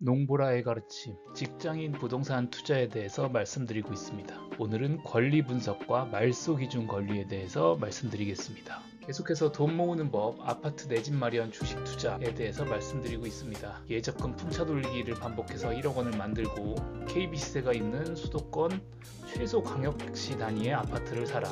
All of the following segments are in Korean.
농부라의 가르침, 직장인 부동산 투자에 대해서 말씀드리고 있습니다. 오늘은 권리 분석과 말소 기준 권리에 대해서 말씀드리겠습니다. 계속해서 돈 모으는 법, 아파트 내 집 마련, 주식 투자에 대해서 말씀드리고 있습니다. 예적금 풍차 돌리기를 반복해서 1억 원을 만들고 KB시세가 있는 수도권 최소 광역시 단위의 아파트를 사라.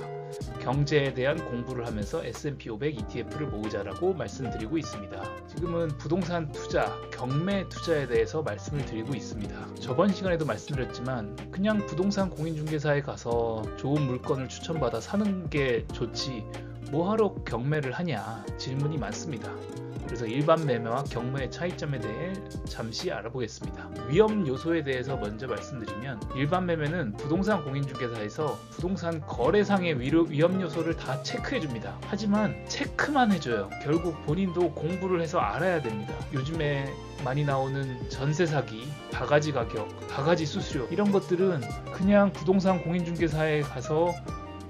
경제에 대한 공부를 하면서 S&P 500 ETF를 모으자라고 말씀드리고 있습니다. 지금은 부동산 투자, 경매 투자에 대해서 말씀을 드리고 있습니다. 저번 시간에도 말씀드렸지만 그냥 부동산 공인중개사에 가서 좋은 물건을 추천받아 사는 게 좋지 뭐하러 경매를 하냐 질문이 많습니다. 그래서 일반 매매와 경매의 차이점에 대해 잠시 알아보겠습니다. 위험 요소에 대해서 먼저 말씀드리면, 일반 매매는 부동산 공인중개사에서 부동산 거래상의 위험 요소를 다 체크해 줍니다. 하지만 체크만 해줘요. 결국 본인도 공부를 해서 알아야 됩니다. 요즘에 많이 나오는 전세 사기, 바가지 가격, 바가지 수수료, 이런 것들은 그냥 부동산 공인중개사에 가서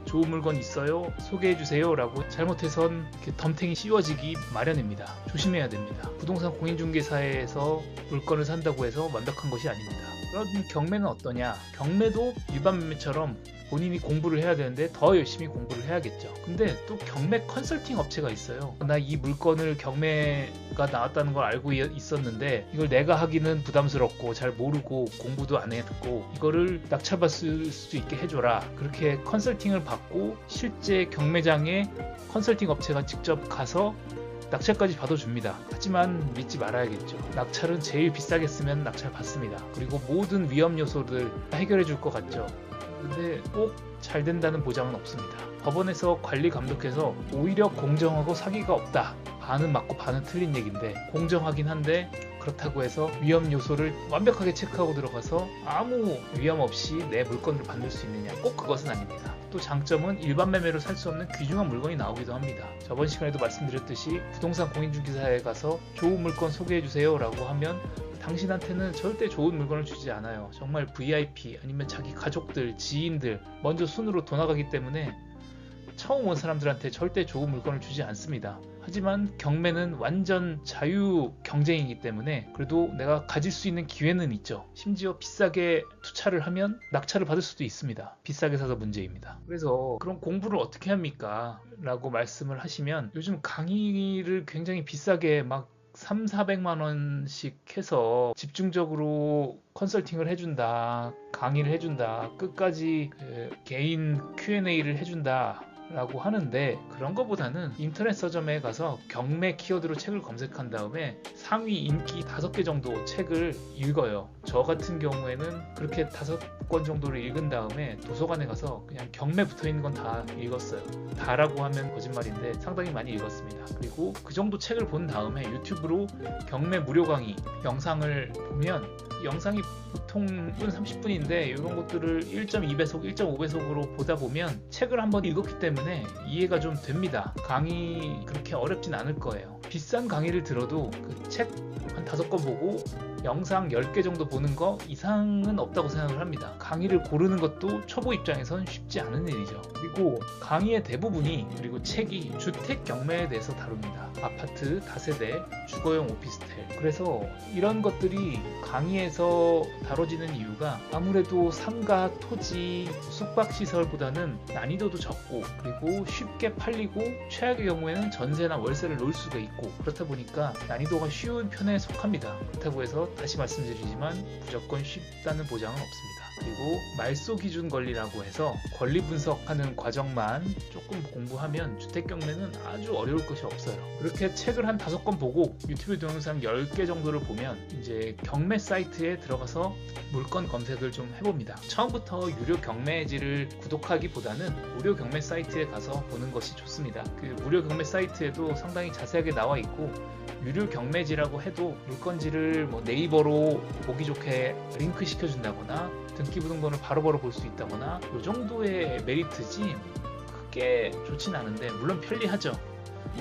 좋은 물건 있어요? 소개해주세요 라고 잘못해선 덤탱이 씌워지기 마련입니다. 조심해야 됩니다. 부동산 공인중개사에서 물건을 산다고 해서 완벽한 것이 아닙니다. 그럼 경매는 어떠냐? 경매도 일반 매매처럼 본인이 공부를 해야 되는데 더 열심히 공부를 해야겠죠. 근데 또 경매 컨설팅 업체가 있어요. 나 이 물건을 경매가 나왔다는 걸 알고 있었는데 이걸 내가 하기는 부담스럽고 잘 모르고 공부도 안 했고 이거를 낙찰받을 수 있게 해줘라. 그렇게 컨설팅을 받고 실제 경매장에 컨설팅 업체가 직접 가서 낙찰까지 받아줍니다. 하지만 믿지 말아야겠죠. 낙찰은 제일 비싸게 쓰면 낙찰 받습니다. 그리고 모든 위험 요소를 해결해 줄 것 같죠. 근데 꼭 잘 된다는 보장은 없습니다. 법원에서 관리 감독해서 오히려 공정하고 사기가 없다. 반은 맞고 반은 틀린 얘기인데, 공정하긴 한데 그렇다고 해서 위험 요소를 완벽하게 체크하고 들어가서 아무 위험 없이 내 물건을 받을 수 있느냐, 꼭 그것은 아닙니다. 또 장점은 일반 매매로 살 수 없는 귀중한 물건이 나오기도 합니다. 저번 시간에도 말씀드렸듯이 부동산 공인중개사에 가서 좋은 물건 소개해주세요 라고 하면 당신한테는 절대 좋은 물건을 주지 않아요. 정말 VIP 아니면 자기 가족들, 지인들 먼저 순으로 더 나가기 때문에 처음 온 사람들한테 절대 좋은 물건을 주지 않습니다. 하지만 경매는 완전 자유 경쟁이기 때문에 그래도 내가 가질 수 있는 기회는 있죠. 심지어 비싸게 투자를 하면 낙찰을 받을 수도 있습니다. 비싸게 사서 문제입니다. 그래서 그럼 공부를 어떻게 합니까? 라고 말씀을 하시면, 요즘 강의를 굉장히 비싸게 막 3,400만 원씩 해서 집중적으로 컨설팅을 해준다, 강의를 해준다, 끝까지 개인 Q&A를 해준다 라고 하는데, 그런 거보다는 인터넷 서점에 가서 경매 키워드로 책을 검색한 다음에 상위 인기 5개 정도 책을 읽어요. 저 같은 경우에는 그렇게 5권 정도를 읽은 다음에 도서관에 가서 그냥 경매 붙어있는 건 다 읽었어요. 다라고 하면 거짓말인데 상당히 많이 읽었습니다. 그리고 그 정도 책을 본 다음에 유튜브로 경매 무료 강의 영상을 보면, 영상이 보통은 30분인데 이런 것들을 1.2배속, 1.5배속으로 보다 보면 책을 한번 읽었기 때문에 이해가 좀 됩니다. 강의 그렇게 어렵진 않을 거예요. 비싼 강의를 들어도 그 책 한 5권 보고 영상 10개 정도 보는 거 이상은 없다고 생각을 합니다. 강의를 고르는 것도 초보 입장에선 쉽지 않은 일이죠. 그리고 강의의 대부분이, 그리고 책이 주택 경매에 대해서 다룹니다. 아파트, 다세대, 주거용 오피스텔. 그래서 이런 것들이 강의에서 다뤄지는 이유가 아무래도 상가, 토지, 숙박시설보다는 난이도도 적고 그리고 쉽게 팔리고 최악의 경우에는 전세나 월세를 놓을 수가 있고, 그렇다 보니까 난이도가 쉬운 편에 속합니다. 그렇다고 해서 다시 말씀드리지만 무조건 쉽다는 보장은 없습니다. 그리고 말소 기준 권리라고 해서 권리 분석하는 과정만 조금 공부하면 주택 경매는 아주 어려울 것이 없어요. 그렇게 책을 한 5권 보고 유튜브 동영상 10개 정도를 보면 이제 경매 사이트에 들어가서 물건 검색을 좀 해봅니다. 처음부터 유료 경매지를 구독하기보다는 무료 경매 사이트에 가서 보는 것이 좋습니다. 그 무료 경매 사이트에도 상당히 자세하게 나와 있고, 유료 경매지라고 해도 물건지를 네이버로 보기 좋게 링크 시켜준다거나 등기부등본을 바로바로 볼 수 있다거나 이 정도의 메리트지 크게 좋진 않은데, 물론 편리하죠.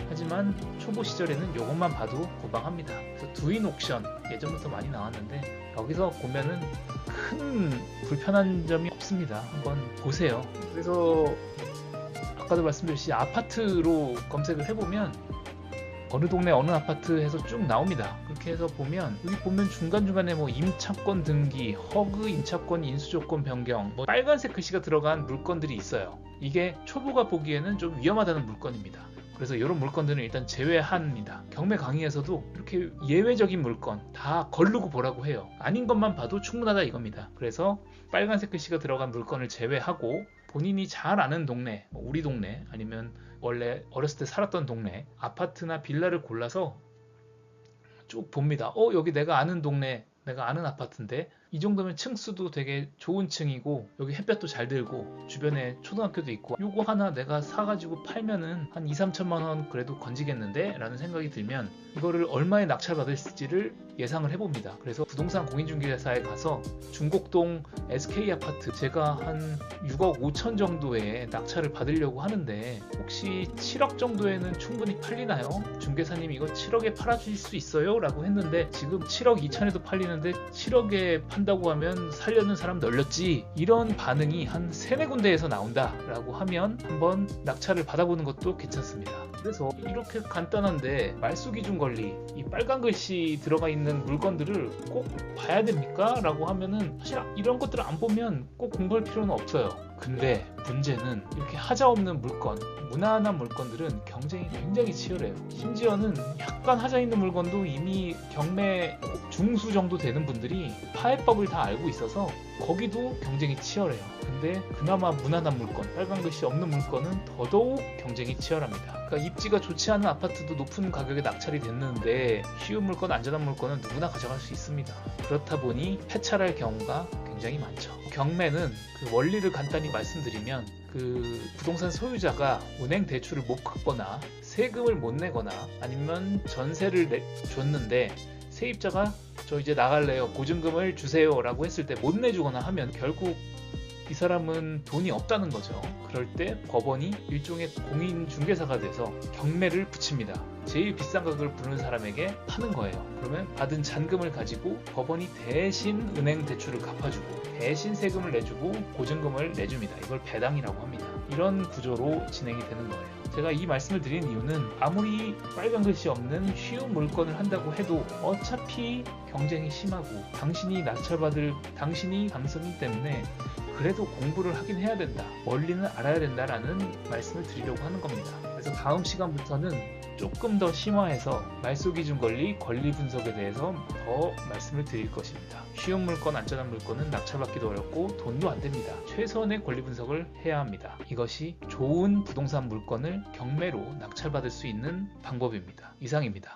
하지만 초보 시절에는 이것만 봐도 고방합니다. 그래서 두인 옥션 예전부터 많이 나왔는데 여기서 보면은 큰 불편한 점이 없습니다. 한번 보세요. 그래서 아까도 말씀드렸듯이 아파트로 검색을 해보면 어느 동네 어느 아파트에서 쭉 나옵니다. 이렇게 해서 보면 여기 보면 중간중간에 뭐 임차권 등기, 허그 임차권 인수조건 변경, 뭐 빨간색 글씨가 들어간 물건들이 있어요. 이게 초보가 보기에는 좀 위험하다는 물건입니다. 그래서 이런 물건들은 일단 제외합니다. 경매 강의에서도 이렇게 예외적인 물건 다 거르고 보라고 해요. 아닌 것만 봐도 충분하다 이겁니다. 그래서 빨간색 글씨가 들어간 물건을 제외하고 본인이 잘 아는 동네, 우리 동네 아니면 원래 어렸을 때 살았던 동네 아파트나 빌라를 골라서 쭉 봅니다. 여기 내가 아는 동네, 내가 아는 아파트인데 이 정도면 층수도 되게 좋은 층이고 여기 햇볕도 잘 들고 주변에 초등학교도 있고 요거 하나 내가 사가지고 팔면은 한 2-3천만 원 그래도 건지겠는데? 라는 생각이 들면 이거를 얼마에 낙찰받을지를 예상을 해봅니다. 그래서 부동산 공인중개사에 가서 중곡동 SK아파트 제가 한 6억 5천 정도에 낙찰을 받으려고 하는데 혹시 7억 정도에는 충분히 팔리나요? 중개사님 이거 7억에 팔아주실 수 있어요? 라고 했는데 지금 7억 2천에도 팔리는데 7억에 판다고 하면 살려는 사람 널렸지. 이런 반응이 한 3-4군데에서 나온다 라고 하면 한번 낙찰을 받아보는 것도 괜찮습니다. 그래서 이렇게 간단한데 말소기준 권리, 이 빨간 글씨 들어가 있는 물건들을 꼭 봐야 됩니까? 라고 하면은 사실 이런 것들을 안 보면 꼭 공부할 필요는 없어요. 근데 문제는 이렇게 하자 없는 물건, 무난한 물건들은 경쟁이 굉장히 치열해요. 심지어는 약간 하자 있는 물건도 이미 경매 중수 정도 되는 분들이 파해법을 다 알고 있어서 거기도 경쟁이 치열해요. 근데 그나마 무난한 물건, 빨간 글씨 없는 물건은 더더욱 경쟁이 치열합니다. 그러니까 입지가 좋지 않은 아파트도 높은 가격에 낙찰이 됐는데 쉬운 물건, 안전한 물건은 누구나 가져갈 수 있습니다. 그렇다 보니 폐차할 경우가 굉장히 많죠. 경매는 그 원리를 간단히 말씀드리면 그 부동산 소유자가 은행 대출을 못 갚거나 세금을 못 내거나 아니면 전세를 줬는데 세입자가 저 이제 나갈래요, 보증금을 주세요 라고 했을 때 못 내주거나 하면 결국 이 사람은 돈이 없다는 거죠. 그럴 때 법원이 일종의 공인중개사가 돼서 경매를 붙입니다. 제일 비싼 가격을 부르는 사람에게 파는 거예요. 그러면 받은 잔금을 가지고 법원이 대신 은행 대출을 갚아주고 대신 세금을 내주고 보증금을 내줍니다. 이걸 배당이라고 합니다. 이런 구조로 진행이 되는 거예요. 제가 이 말씀을 드리는 이유는 아무리 빨간 글씨 없는 쉬운 물건을 한다고 해도 어차피 경쟁이 심하고 당신이 당선이기 때문에 그래도 공부를 하긴 해야 된다. 원리는 알아야 된다라는 말씀을 드리려고 하는 겁니다. 그래서 다음 시간부터는 조금 더 심화해서 말소기준 권리, 권리 분석에 대해서 더 말씀을 드릴 것입니다. 쉬운 물건, 안전한 물건은 낙찰받기도 어렵고 돈도 안 됩니다. 최선의 권리 분석을 해야 합니다. 이것이 좋은 부동산 물건을 경매로 낙찰받을 수 있는 방법입니다. 이상입니다.